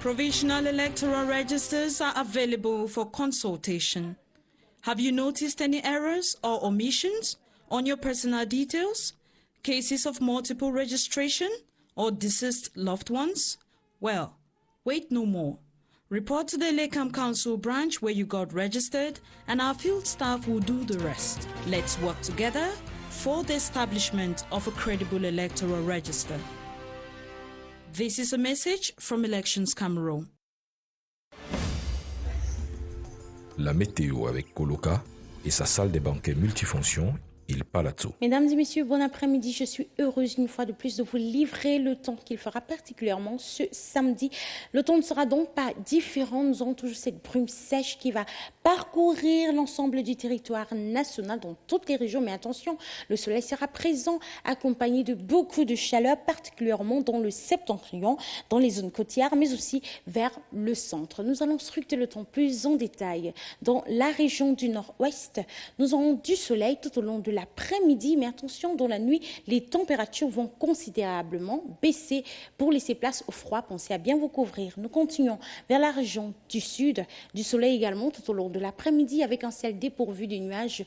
Provisional electoral registers are available for consultation. Have you noticed any errors or omissions on your personal details? Cases of multiple registration or deceased loved ones? Well, wait no more. Report to the Lekam Council branch where you got registered and our field staff will do the rest. Let's work together for the establishment of a credible electoral register. This is a message from Elections Cameroon. La météo avec Coloca et sa salle des banquets multifonctions, Il Palazzo. Mesdames et messieurs, bon après-midi. Je suis heureuse une fois de plus de vous livrer le temps qu'il fera particulièrement ce samedi. Le temps ne sera donc pas différent. Nous aurons toujours cette brume sèche qui va parcourir l'ensemble du territoire national dans toutes les régions. Mais attention, le soleil sera présent accompagné de beaucoup de chaleur, particulièrement dans le septentrion, dans les zones côtières, mais aussi vers le centre. Nous allons scruter le temps plus en détail. Dans la région du nord-ouest, nous aurons du soleil tout au long de l'après-midi, mais attention, dans la nuit, les températures vont considérablement baisser pour laisser place au froid. Pensez à bien vous couvrir. Nous continuons vers la région du sud, du soleil également tout au long de l'après-midi avec un ciel dépourvu de nuages.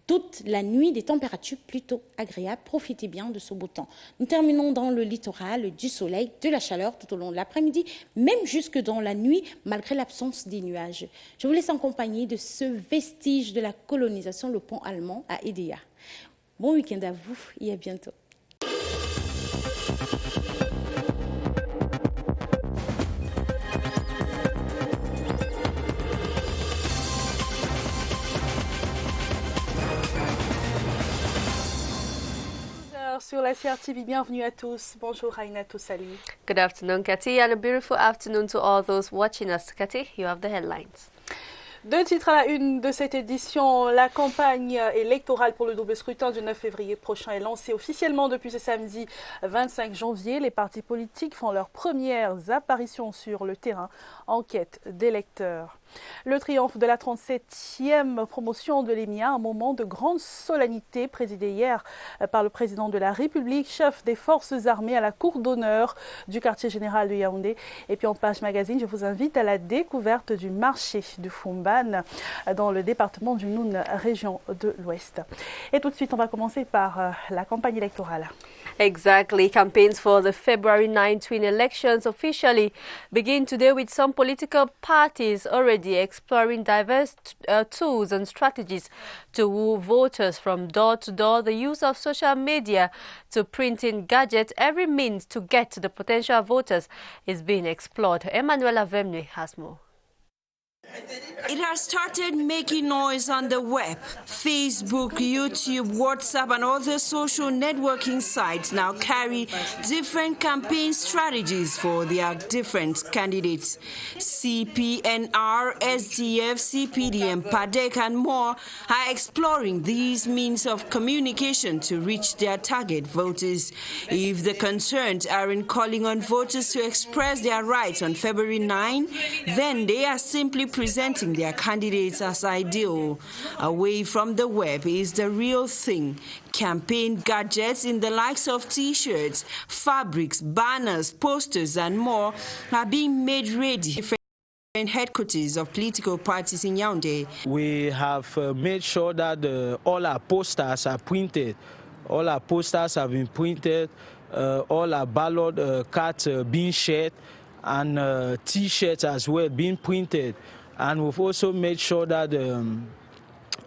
Toute la nuit, des températures plutôt agréables. Profitez bien de ce beau temps. Nous terminons dans le littoral, du soleil, de la chaleur tout au long de l'après-midi, même jusque dans la nuit, malgré l'absence des nuages. Je vous laisse en compagnie de ce vestige de la colonisation, le pont allemand à Edea. Bon week-end à vous et à bientôt. Sur la CRTV, bienvenue à tous. Bonjour Raina Toussali. Good afternoon, Cathy, and a beautiful afternoon to all those watching us. Cathy, you have the headlines. Deux titres à la une de cette édition. La campagne électorale pour le double scrutin du 9 février prochain est lancée officiellement depuis ce samedi 25 janvier. Les partis politiques font leurs premières apparitions sur le terrain en quête d'électeurs. Le triomphe de la 37e promotion de l'EMIA, un moment de grande solennité présidé hier par le président de la République, chef des forces armées à la cour d'honneur du quartier général de Yaoundé. Et puis en page magazine, je vous invite à la découverte du marché de Fumban dans le département du Noun, région de l'Ouest. Et tout de suite, on va commencer par la campagne électorale. Exactly. Campaigns for the February 9 twin elections officially begin today with some political parties already exploring diverse tools and strategies to woo voters from door to door, the use of social media to printing gadgets. Every means to get to the potential voters is being explored. Emmanuela Vemne has more. It has started making noise on the web. Facebook, YouTube, WhatsApp, and other social networking sites now carry different campaign strategies for their different candidates. CPNR, SDF, CPDM, PADEC, and more are exploring these means of communication to reach their target voters. If the concerned aren't calling on voters to express their rights on February 9, then they are simply presenting their candidates as ideal. Away from the web is the real thing. Campaign gadgets in the likes of T-shirts, fabrics, banners, posters, and more are being made ready. Different headquarters of political parties in Yaoundé. We have made sure that all our posters are printed. All our posters have been printed. All our ballot cards being shared, and T-shirts as well being printed. And we've also made sure that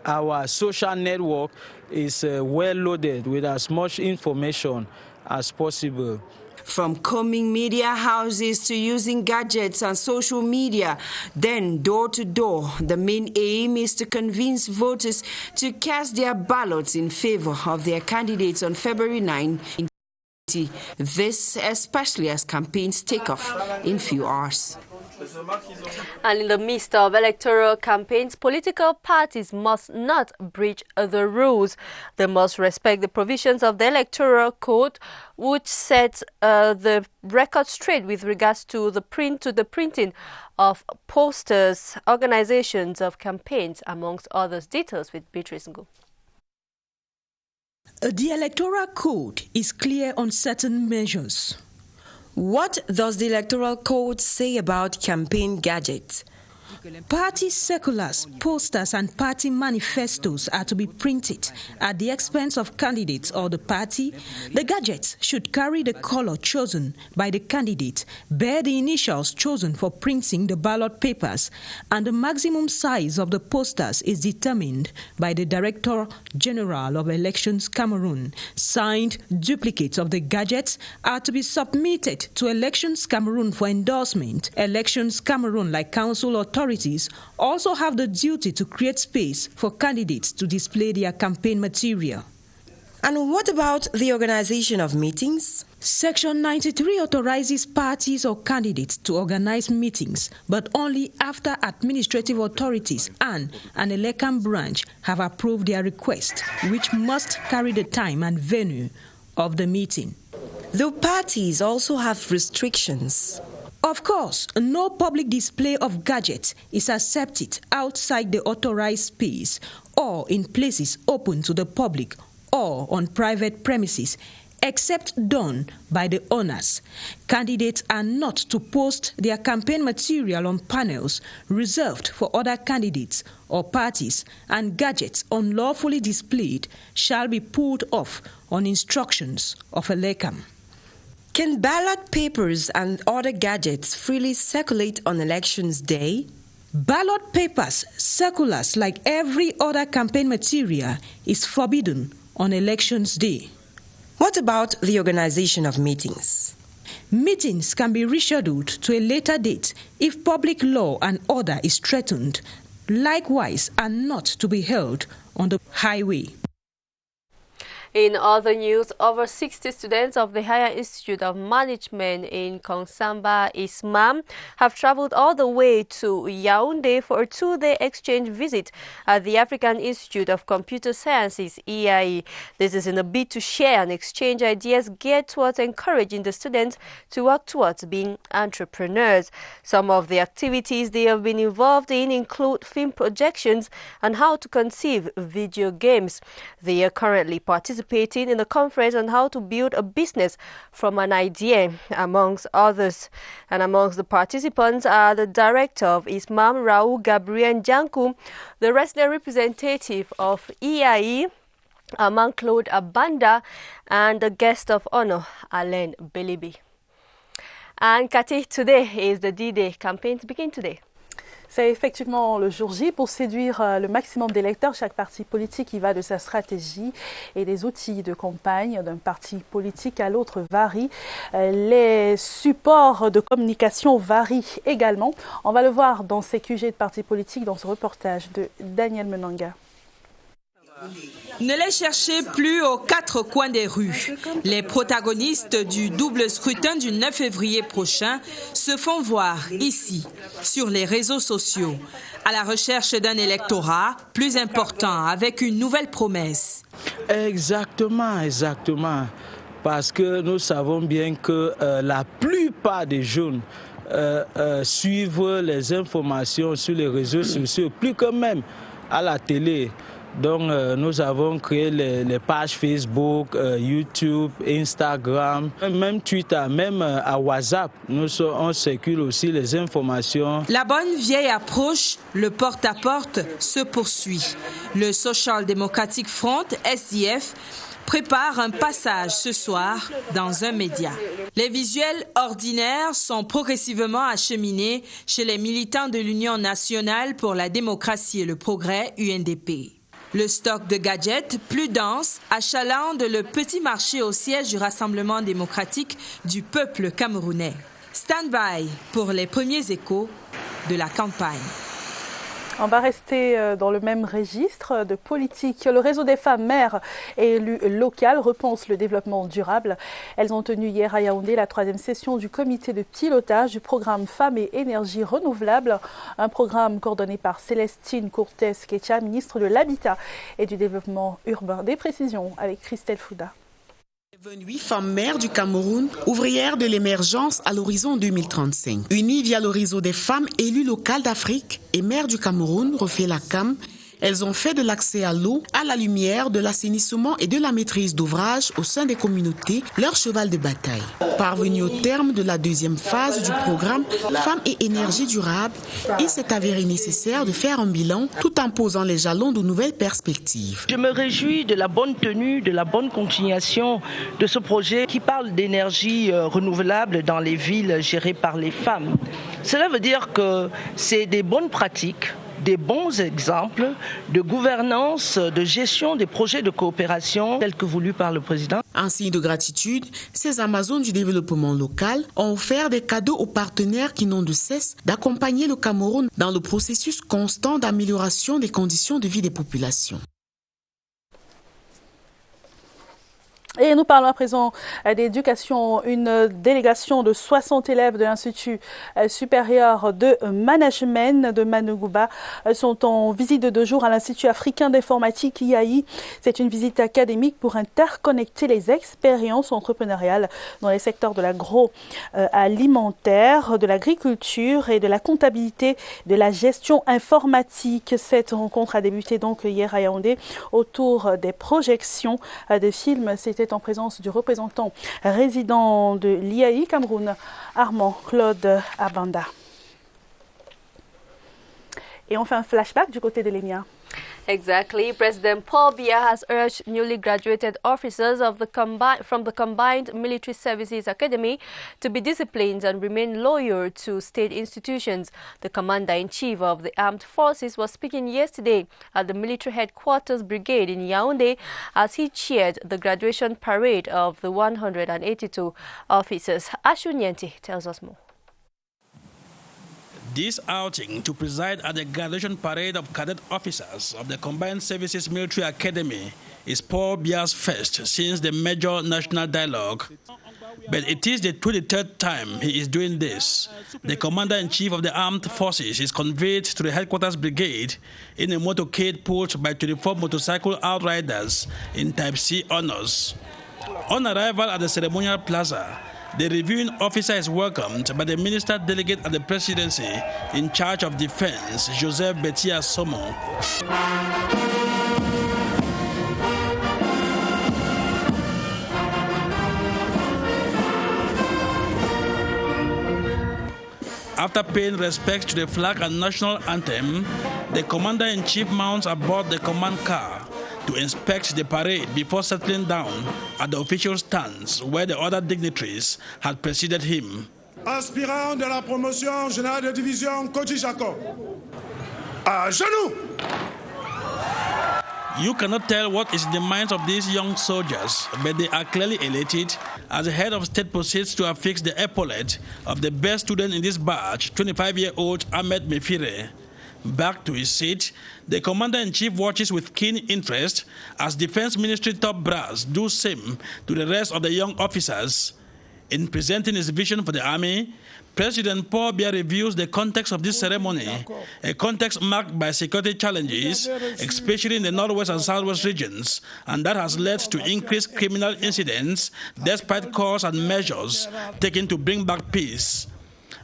our social network is well loaded with as much information as possible. From combing media houses to using gadgets and social media, then door to door, the main aim is to convince voters to cast their ballots in favor of their candidates on February 9. This especially as campaigns take off in few hours. And in the midst of electoral campaigns, political parties must not breach the rules. They must respect the provisions of the Electoral Code, which sets the record straight with regards to the printing of posters, organizations of campaigns, amongst others. Details with Beatrice Ngo. The Electoral Code is clear on certain measures. What does the Electoral Code say about campaign gadgets? Party circulars, posters and party manifestos are to be printed at the expense of candidates or the party. The gadgets should carry the color chosen by the candidate, bear the initials chosen for printing the ballot papers, and the maximum size of the posters is determined by the Director General of Elections Cameroon. Signed duplicates of the gadgets are to be submitted to Elections Cameroon for endorsement. Elections Cameroon, like council authorities, also have the duty to create space for candidates to display their campaign material. And what about the organization of meetings? Section 93 authorizes parties or candidates to organize meetings, but only after administrative authorities and an ELECAM branch have approved their request, which must carry the time and venue of the meeting. The parties also have restrictions. Of course, no public display of gadgets is accepted outside the authorized space or in places open to the public or on private premises, except done by the owners. Candidates are not to post their campaign material on panels reserved for other candidates or parties, and gadgets unlawfully displayed shall be pulled off on instructions of ELECAM. Can ballot papers and other gadgets freely circulate on elections day? Ballot papers, circulars, like every other campaign material, is forbidden on elections day. What about the organization of meetings? Meetings can be rescheduled to a later date if public law and order is threatened, likewise are not to be held on the highway. In other news, over 60 students of the Higher Institute of Management in Kongsamba, ISMAM, have traveled all the way to Yaoundé for a 2-day exchange visit at the African Institute of Computer Sciences, EIE. This is in a bid to share and exchange ideas geared towards encouraging the students to work towards being entrepreneurs. Some of the activities they have been involved in include film projections and how to conceive video games. They are currently participating in a conference on how to build a business from an idea, amongst others. And amongst the participants are the director of ISMAM, Raoul Gabriel Jankou, the resident representative of EIE, Armand-Claude Abanda, and the guest of honor, Alain Belibi. And Cathy, today is the D-Day. Campaigns begin today. C'est effectivement le jour J pour séduire le maximum d'électeurs. Chaque parti politique y va de sa stratégie et les outils de campagne d'un parti politique à l'autre varient. Les supports de communication varient également. On va le voir dans ces QG de partis politiques dans ce reportage de Daniel Menanga. Ne les cherchez plus aux 4 coins des rues. Les protagonistes du double scrutin du 9 février prochain se font voir ici, sur les réseaux sociaux, à la recherche d'un électorat plus important, avec une nouvelle promesse. Exactement. Parce que nous savons bien que la plupart des jeunes suivent les informations sur les réseaux sociaux, plus que même à la télé. Donc, nous avons créé les pages Facebook, YouTube, Instagram, même Twitter, même à WhatsApp. On circule aussi les informations. La bonne vieille approche, le porte-à-porte, se poursuit. Le Social Democratic Front, SDF, prépare un passage ce soir dans un média. Les visuels ordinaires sont progressivement acheminés chez les militants de l'Union nationale pour la démocratie et le progrès, UNDP. Le stock de gadgets plus dense achalandre le petit marché au siège du Rassemblement démocratique du peuple camerounais. Stand-by pour les premiers échos de la campagne. On va rester dans le même registre de politique. Le réseau des femmes maires et élues locales repense le développement durable. Elles ont tenu hier à Yaoundé la 3e session du comité de pilotage du programme Femmes et énergie renouvelable, un programme coordonné par Célestine Cortès-Kecha, ministre de l'Habitat et du Développement urbain. Des précisions avec Christelle Fouda. 28 femmes maires du Cameroun, ouvrières de l'émergence à l'horizon 2035. Unies via le réseau des femmes élues locales d'Afrique et maires du Cameroun, refait la CAM, Elles ont fait de l'accès à l'eau, à la lumière, de l'assainissement et de la maîtrise d'ouvrage au sein des communautés leur cheval de bataille. Parvenu au terme de la deuxième phase du programme Femmes et énergie durable, il s'est avéré nécessaire de faire un bilan tout en posant les jalons de nouvelles perspectives. Je me réjouis de la bonne tenue, de la bonne continuation de ce projet qui parle d'énergie renouvelable dans les villes gérées par les femmes. Cela veut dire que c'est des bonnes pratiques, des bons exemples de gouvernance, de gestion des projets de coopération tels que voulus par le président. En signe de gratitude, ces Amazones du développement local ont offert des cadeaux aux partenaires qui n'ont de cesse d'accompagner le Cameroun dans le processus constant d'amélioration des conditions de vie des populations. Et nous parlons à présent d'éducation. Une délégation de 60 élèves de l'Institut supérieur de management de Manugouba sont en visite de 2 jours à l'Institut africain d'informatique IAI. C'est une visite académique pour interconnecter les expériences entrepreneuriales dans les secteurs de l'agroalimentaire, de l'agriculture et de la comptabilité, de la gestion informatique. Cette rencontre a débuté donc hier à Yaoundé autour des projections de films. C'était en présence du représentant résident de l'IAI Cameroun, Armand Claude Abanda. Et on fait un flashback du côté de l'EMIA. Exactly. President Paul Biya has urged newly graduated officers from the Combined Military Services Academy to be disciplined and remain loyal to state institutions. The Commander-in-Chief of the Armed Forces was speaking yesterday at the Military Headquarters Brigade in Yaoundé as he chaired the graduation parade of the 182 officers. Ashun Yenti tells us more. This outing to preside at the graduation parade of cadet officers of the Combined Services Military Academy is Paul Biya's first since the major national dialogue. But it is the 23rd time he is doing this. The Commander-in-Chief of the Armed Forces is conveyed to the Headquarters Brigade in a motorcade pulled by 24 motorcycle outriders in Type C honors. On arrival at the ceremonial plaza, the reviewing officer is welcomed by the Minister Delegate at the Presidency in charge of Defense, Joseph Betia Somo. After paying respect to the flag and national anthem, the Commander-in-Chief mounts aboard the command car to inspect the parade before settling down at the official stands where the other dignitaries had preceded him. Aspirant de la promotion générale de division Koji Jacob. À genoux! You cannot tell what is in the minds of these young soldiers, but they are clearly elated as the head of state proceeds to affix the epaulette of the best student in this batch, 25-year-old Ahmed Mefire. Back to his seat, the Commander-in-Chief watches with keen interest as Defense Ministry top brass do same to the rest of the young officers. In presenting his vision for the Army, President Paul Biya reviews the context of this ceremony, a context marked by security challenges, especially in the northwest and southwest regions, and that has led to increased criminal incidents despite calls and measures taken to bring back peace.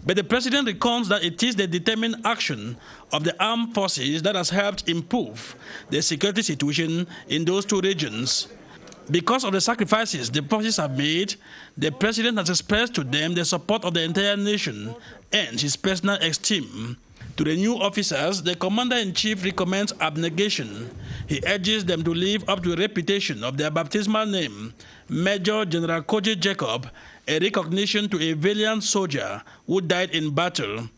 But the President recounts that it is the determined action of the armed forces that has helped improve the security situation in those two regions. Because of the sacrifices the forces have made, the President has expressed to them the support of the entire nation and his personal esteem. To the new officers, the Commander-in-Chief recommends abnegation. He urges them to live up to the reputation of their baptismal name, Major General Koji Jacob, a recognition to a valiant soldier who died in battle.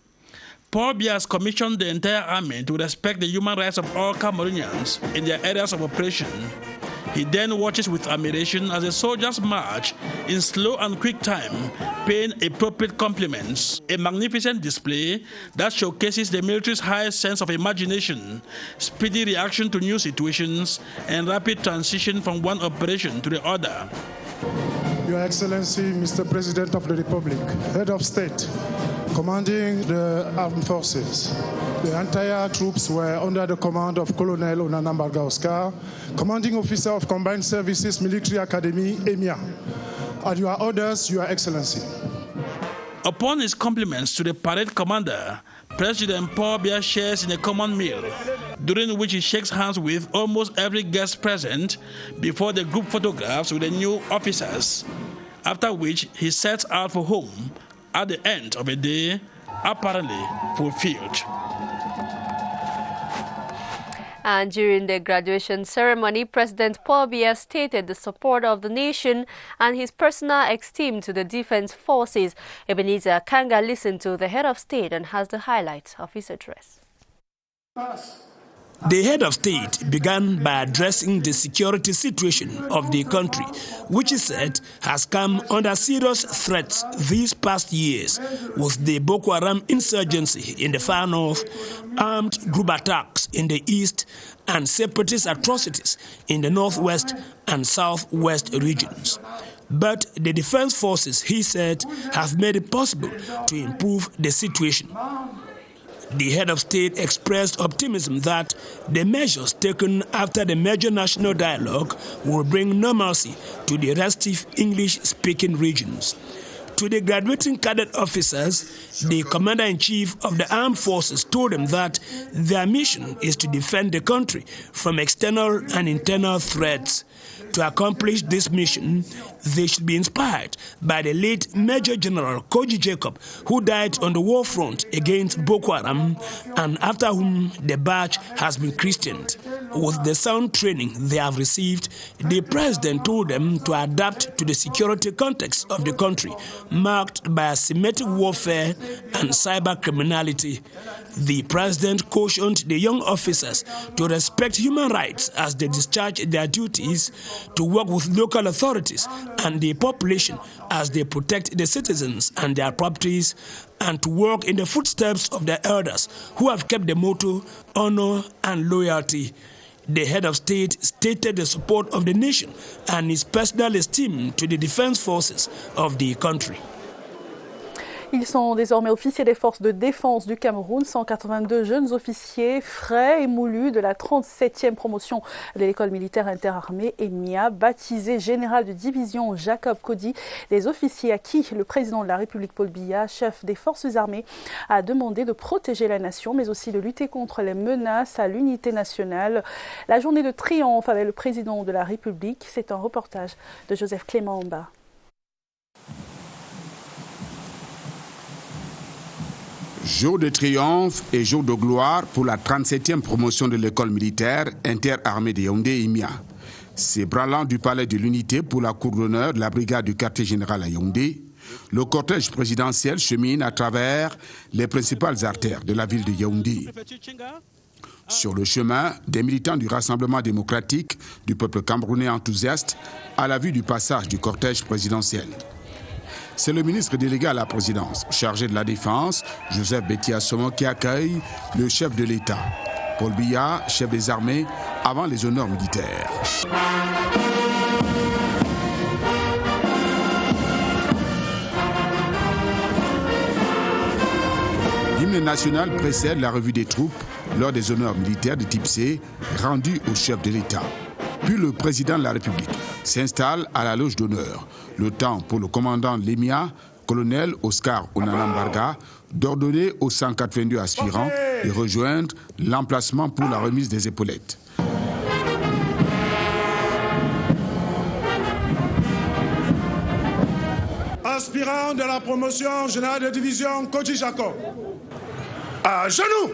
Paul Biya has commissioned the entire army to respect the human rights of all Cameroonians in their areas of operation. He then watches with admiration as the soldiers march in slow and quick time, paying appropriate compliments, a magnificent display that showcases the military's highest sense of imagination, speedy reaction to new situations, and rapid transition from one operation to the other. Your Excellency, Mr. President of the Republic, Head of State, commanding the armed forces. The entire troops were under the command of Colonel Onanambarga Oscar, commanding officer of Combined Services Military Academy, EMIA. At your orders, Your Excellency. Upon his compliments to the parade commander, President Paul Biya shares in a common meal, during which he shakes hands with almost every guest present before the group photographs with the new officers, after which he sets out for home at the end of a day apparently fulfilled. And during the graduation ceremony, President Paul Biya stated the support of the nation and his personal esteem to the defense forces. Ebenezer Kanga listened to the head of state and has the highlights of his address. The head of state began by addressing the security situation of the country, which he said has come under serious threats these past years, with the Boko Haram insurgency in the far north, armed group attacks in the east, and separatist atrocities in the northwest and southwest regions. But the defense forces, he said, have made it possible to improve the situation. The head of state expressed optimism that the measures taken after the major national dialogue will bring normalcy to the restive English-speaking regions. To the graduating cadet officers, the commander-in-chief of the armed forces told them that their mission is to defend the country from external and internal threats. To accomplish this mission, they should be inspired by the late Major General Koji Jacob, who died on the war front against Boko Haram and after whom the batch has been christened. With the sound training they have received, the president told them to adapt to the security context of the country, marked by asymmetric warfare and cyber criminality. The president cautioned the young officers to respect human rights as they discharge their duties, to work with local authorities and the population as they protect the citizens and their properties, and to work in the footsteps of their elders who have kept the motto, honor and loyalty. The head of state stated the support of the nation and his personal esteem to the defense forces of the country. Ils sont désormais officiers des forces de défense du Cameroun, 182 jeunes officiers frais et moulus de la 37e promotion de l'école militaire interarmée EMIA, baptisé général de division Jacob Kodi, des officiers à qui le président de la République Paul Biya, chef des forces armées, a demandé de protéger la nation, mais aussi de lutter contre les menaces à l'unité nationale. La journée de triomphe avec le président de la République, c'est un reportage de Joseph Clément-Omba. Jour de triomphe et jour de gloire pour la 37e promotion de l'école militaire interarmée de Yaoundé EMIA. S'ébranlant du palais de l'unité pour la cour d'honneur de la brigade du quartier général à Yaoundé, le cortège présidentiel chemine à travers les principales artères de la ville de Yaoundé. Sur le chemin, des militants du Rassemblement démocratique du peuple camerounais enthousiaste à la vue du passage du cortège présidentiel. C'est le ministre délégué à la présidence, chargé de la défense, Joseph Betiassomo, qui accueille le chef de l'État, Paul Biya, chef des armées, avant les honneurs militaires. L'hymne national précède la revue des troupes lors des honneurs militaires de type C rendus au chef de l'État. Puis le président de la République s'installe à la loge d'honneur. Le temps pour le commandant de l'EMIA, colonel Oscar Onanambarga, d'ordonner aux 182 aspirants de rejoindre l'emplacement pour la remise des épaulettes. Aspirants de la promotion générale de division Koji Jacob, à genoux!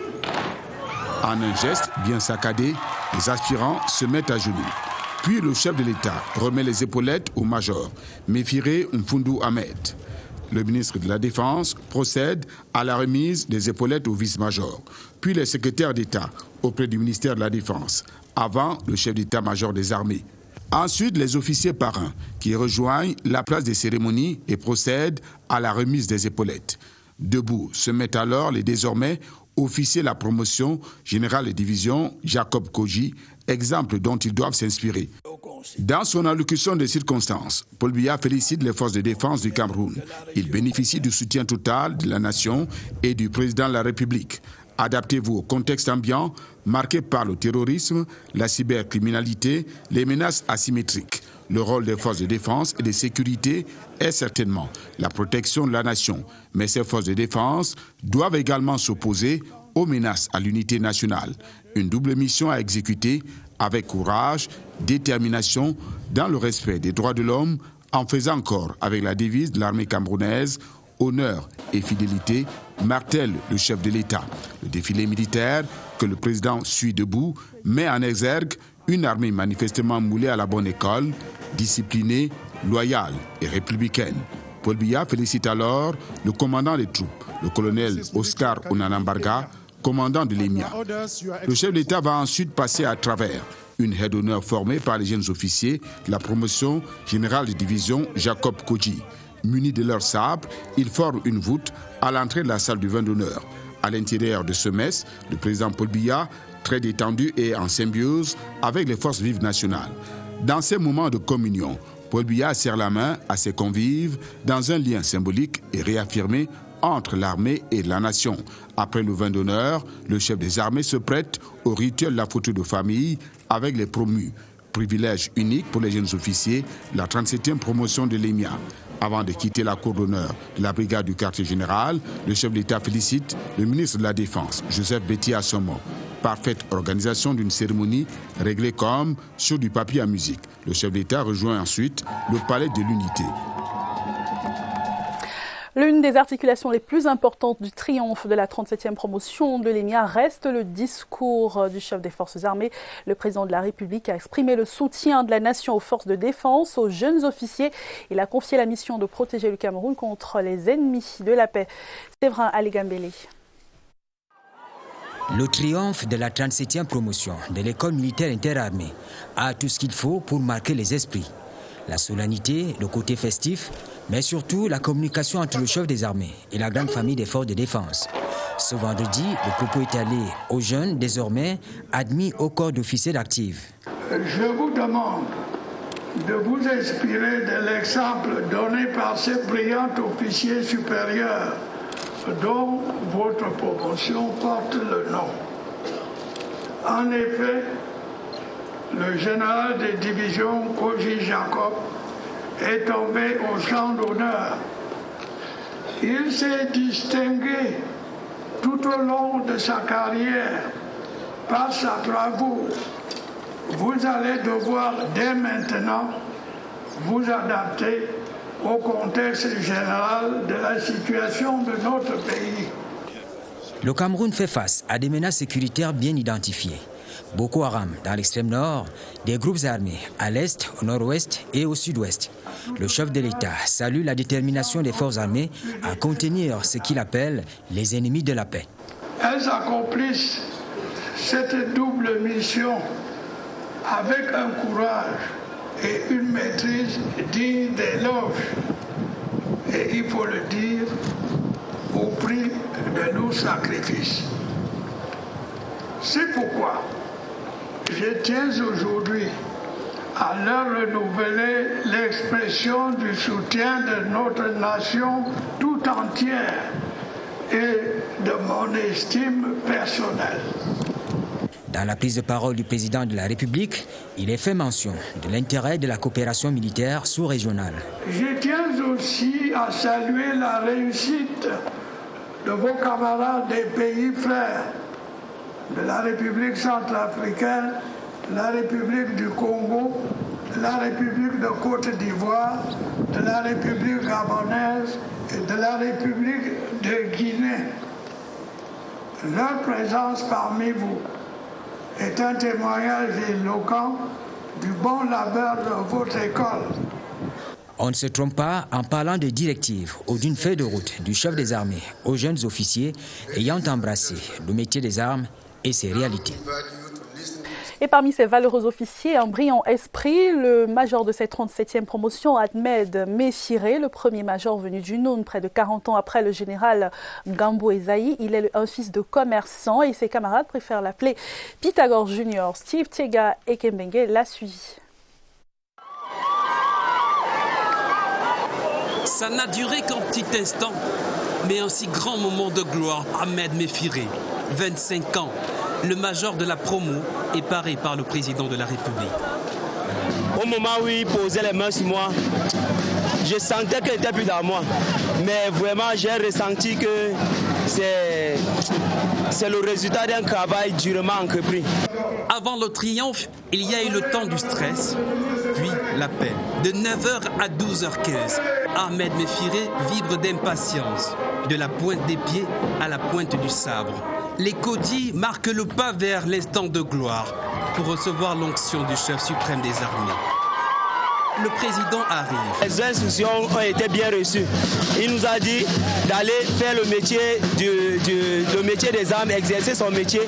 En un geste bien saccadé, les aspirants se mettent à genoux. Puis le chef de l'État remet les épaulettes au major, Méfiré Mfundu Ahmed. Le ministre de la Défense procède à la remise des épaulettes au vice-major. Puis les secrétaires d'État auprès du ministère de la Défense, avant le chef d'état-major des armées. Ensuite, les officiers parrains qui rejoignent la place des cérémonies et procèdent à la remise des épaulettes. Debout se mettent alors les désormais officiers de la promotion générale de division Jacob Kodi, exemple dont ils doivent s'inspirer. Dans son allocution de circonstances, Paul Biya félicite les forces de défense du Cameroun. Il bénéficie du soutien total de la nation et du président de la République. Adaptez-vous au contexte ambiant marqué par le terrorisme, la cybercriminalité, les menaces asymétriques. Le rôle des forces de défense et de sécurité est certainement la protection de la nation. Mais ces forces de défense doivent également s'opposer aux menaces à l'unité nationale. Une double mission à exécuter avec courage, détermination, dans le respect des droits de l'homme, en faisant corps avec la devise de l'armée camerounaise, honneur et fidélité, martèle le chef de l'État. Le défilé militaire que le président suit debout met en exergue une armée manifestement moulée à la bonne école, disciplinée, loyale et républicaine. Paul Biya félicite alors le commandant des troupes, le colonel Oscar Onanambarga, commandant de l'EMIA. Le chef de l'État va ensuite passer à travers une aide d'honneur formée par les jeunes officiers de la promotion générale de division Jacob Kodji. Munis de leurs sabres, ils forment une voûte à l'entrée de la salle du vin d'honneur. À l'intérieur de ce mess, le président Paul Biya, très détendu et en symbiose avec les forces vives nationales. Dans ces moments de communion, Paul Biya serre la main à ses convives dans un lien symbolique et réaffirmé entre l'armée et la nation. Après le vin d'honneur, le chef des armées se prête au rituel de la photo de famille avec les promus. Privilège unique pour les jeunes officiers, la 37e promotion de l'EMIA. Avant de quitter la cour d'honneur de la brigade du quartier général, le chef de l'État félicite le ministre de la Défense, Joseph Betty Assomo. Parfaite organisation d'une cérémonie réglée comme sur du papier à musique. Le chef de l'État rejoint ensuite le palais de l'Unité. L'une des articulations les plus importantes du triomphe de la 37e promotion de l'EMIA reste le discours du chef des forces armées. Le président de la République a exprimé le soutien de la nation aux forces de défense, aux jeunes officiers. Il a confié la mission de protéger le Cameroun contre les ennemis de la paix. Séverin Aligambele. Le triomphe de la 37e promotion de l'école militaire interarmée a tout ce qu'il faut pour marquer les esprits. La solennité, le côté festif, mais surtout la communication entre le chef des armées et la grande famille des forces de défense. Ce vendredi, le propos est allé aux jeunes, désormais admis au corps d'officiers d'actifs. Je vous demande de vous inspirer de l'exemple donné par ces brillants officiers supérieurs dont votre promotion porte le nom. En effet, le général de division Kodji Jacob est tombé au champ d'honneur. Il s'est distingué tout au long de sa carrière par sa bravoure. Vous allez devoir dès maintenant vous adapter au contexte général de la situation de notre pays. Le Cameroun fait face à des menaces sécuritaires bien identifiées. Boko Haram dans l'extrême nord, des groupes armés à l'est, au nord-ouest et au sud-ouest. Le chef de l'État salue la détermination des forces armées à contenir ce qu'il appelle les ennemis de la paix. Elles accomplissent cette double mission avec un courage et une maîtrise digne d'éloge. Et il faut le dire, au prix de nos sacrifices. C'est pourquoi je tiens aujourd'hui à leur renouveler l'expression du soutien de notre nation tout entière et de mon estime personnelle. Dans la prise de parole du président de la République, il est fait mention de l'intérêt de la coopération militaire sous-régionale. Je tiens aussi à saluer la réussite de vos camarades des pays frères, de la République centrafricaine, de la République du Congo, de la République de Côte d'Ivoire, de la République gabonaise et de la République de Guinée. Leur présence parmi vous est un témoignage éloquent du bon labeur de votre école. On ne se trompe pas en parlant de directives ou d'une feuille de route du chef des armées aux jeunes officiers ayant embrassé le métier des armes et ses réalités. Et parmi ces valeureux officiers, un brillant esprit, le major de cette 37e promotion, Ahmed Mefiré, le premier major venu du Noun près de 40 ans après le général Gambo Ezaï. Il est un fils de commerçant et ses camarades préfèrent l'appeler Pythagore Junior. Steve Tiega Ekembengue l'a suivi. Ça n'a duré qu'un petit instant, mais un si grand moment de gloire. Ahmed Mefiré, 25 ans, le major de la promo est paré par le président de la République. au moment où il posait les mains sur moi, je sentais qu'elle n'était plus dans moi. Mais vraiment, j'ai ressenti que c'est le résultat d'un travail durement entrepris. Avant le triomphe, il y a eu le temps du stress, puis l'appel. De 9h à 12h15, Ahmed Méfiré vibre d'impatience, de la pointe des pieds à la pointe du sabre. Les Kodji marquent le pas vers l'instant de gloire pour recevoir l'onction du chef suprême des armées. Le président arrive. Les instructions ont été bien reçues. Il nous a dit d'aller faire le métier des armes, exercer son métier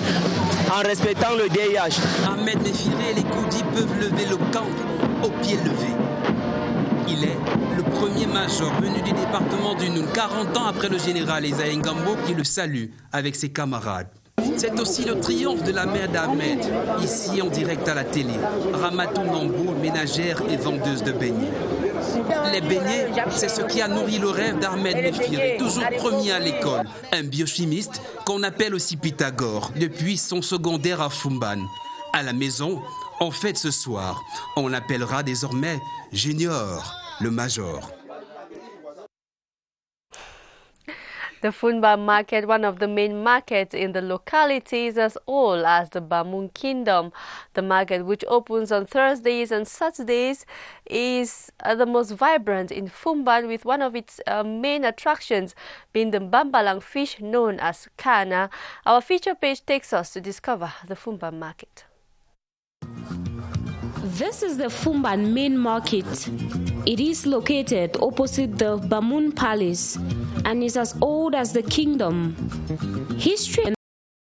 en respectant le DIH. Ahmed Méfiré et les Kodji peuvent lever le camp au pied levé. Il est le premier major venu du département du Noun, 40 ans après le général Esaïe Ngambo qui le salue avec ses camarades. C'est aussi le triomphe de la mère d'Ahmed, ici en direct à la télé. Ramatou Nambou, ménagère et vendeuse de beignets. Les beignets, c'est ce qui a nourri le rêve d'Ahmed Méfiré, toujours premier à l'école. Un biochimiste qu'on appelle aussi Pythagore, depuis son secondaire à Fumban. À la maison, on fête ce soir. On l'appellera désormais Junior, le major. The Funban market, one of the main markets in the locality, is as old as the Bamun Kingdom. The market, which opens on Thursdays and Saturdays, is the most vibrant in Funban, with one of its main attractions being the Bambalang fish known as Kana. Our feature page takes us to discover the Funban market. This is the Funban main market. It is located opposite the Bamun Palace and is as old as the kingdom. History.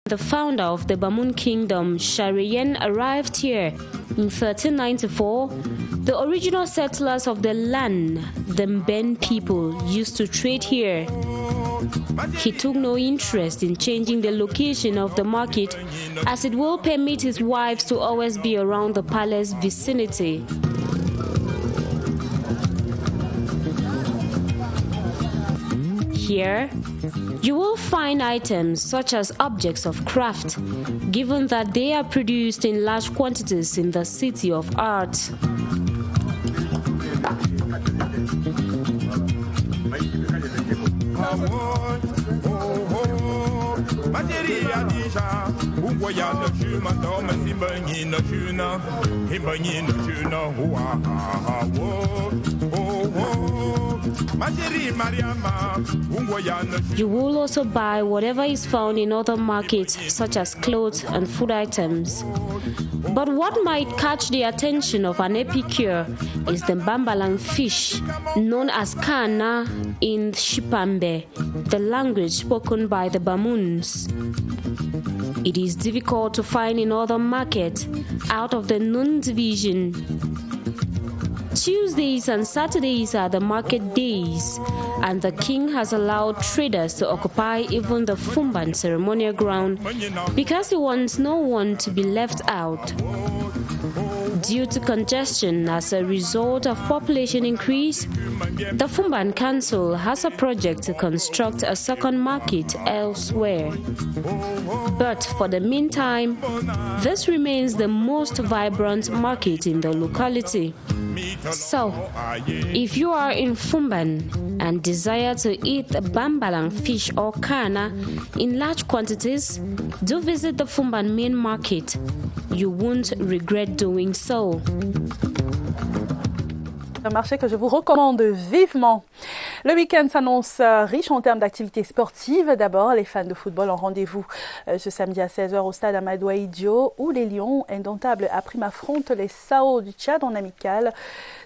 The founder of the Bamun Kingdom, Shariyen, arrived here in 1394. The original settlers of the land, the Mben people, used to trade here. He took no interest in changing the location of the market, as it will permit his wives to always be around the palace vicinity. Here, you will find items such as objects of craft, given that they are produced in large quantities in the city of art. You will also buy whatever is found in other markets, such as clothes and food items. But what might catch the attention of an epicure is the Bambalang fish, known as Kana in Shipambe, the language spoken by the Bamuns. It is difficult to find in other markets out of the Nun division. Tuesdays and Saturdays are the market days, and the king has allowed traders to occupy even the Funban ceremonial ground because he wants no one to be left out. Due to congestion as a result of population increase, the Funban Council has a project to construct a second market elsewhere. But for the meantime, this remains the most vibrant market in the locality. So, if you are in Funban and desire to eat Bambalang fish or Kana in large quantities, do visit the Funban main market. You won't regret doing so. Un marché que je vous recommande vivement. Le week-end s'annonce riche en termes d'activités sportives. D'abord, les fans de football ont rendez-vous ce samedi à 16h au stade Amadou Ahidjo, où les Lions indomptables Aprime affrontent les Sao du Tchad en amical.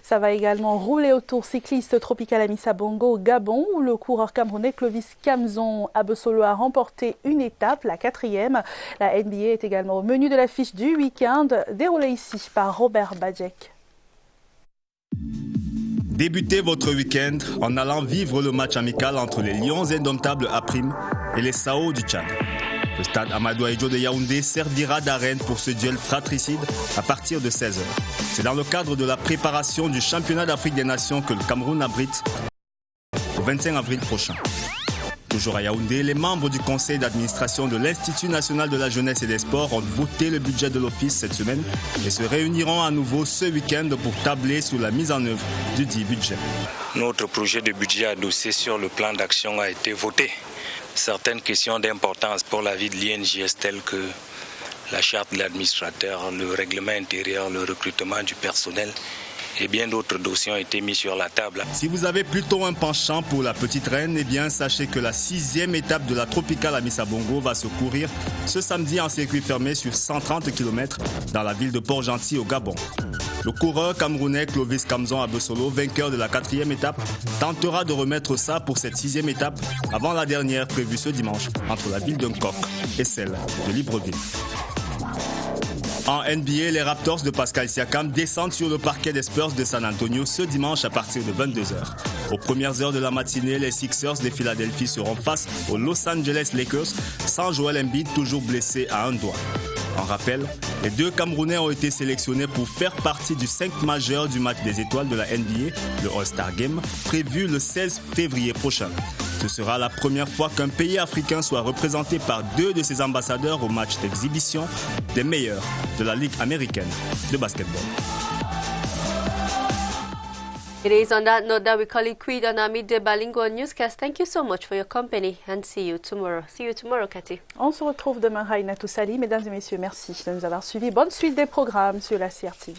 Ça va également rouler au Tour cycliste tropical à Missabongo au Gabon, où le coureur camerounais Clovis Kamzon Abesolo a remporté une étape, la 4e. La NBA est également au menu de l'affiche du week-end, déroulée ici par Robert Badjek. Débutez votre week-end en allant vivre le match amical entre les Lions indomptables Aprime et les Sao du Tchad. Le stade Amadou Ahidjo de Yaoundé servira d'arène pour ce duel fratricide à partir de 16h. C'est dans le cadre de la préparation du championnat d'Afrique des Nations que le Cameroun abrite au 25 avril prochain. Toujours à Yaoundé, les membres du conseil d'administration de l'Institut national de la jeunesse et des sports ont voté le budget de l'office cette semaine et se réuniront à nouveau ce week-end pour tabler sur la mise en œuvre du dit budget. Notre projet de budget adossé sur le plan d'action a été voté. Certaines questions d'importance pour la vie de l'INJS telles que la charte de l'administrateur, le règlement intérieur, le recrutement du personnel et bien d'autres dossiers ont été mis sur la table. Si vous avez plutôt un penchant pour la petite reine, eh bien sachez que la 6e étape de la Tropicale à Missa-Bongo va se courir ce samedi en circuit fermé sur 130 km dans la ville de Port-Gentil au Gabon. Le coureur camerounais Clovis Kamzon Abesolo, vainqueur de la 4e étape, tentera de remettre ça pour cette 6e étape avant la dernière prévue ce dimanche entre la ville d'Uncock et celle de Libreville. En NBA, les Raptors de Pascal Siakam descendent sur le parquet des Spurs de San Antonio ce dimanche à partir de 22h. Aux premières heures de la matinée, les Sixers de Philadelphie seront face aux Los Angeles Lakers sans Joel Embiid, toujours blessé à un doigt. En rappel, les deux Camerounais ont été sélectionnés pour faire partie du 5 majeur du match des étoiles de la NBA, le All-Star Game, prévu le 16 février prochain. Ce sera la première fois qu'un pays africain soit représenté par 2 de ses ambassadeurs au match d'exhibition des meilleurs de la Ligue américaine de basketball. It is on that note that we call it quit on our midday bilingual newscast. Thank you so much for your company and see you tomorrow. See you tomorrow, Cathy. On se retrouve demain, Raina Toussali. Mesdames et messieurs, merci de nous avoir suivis. Bonne suite des programmes sur la CRTV.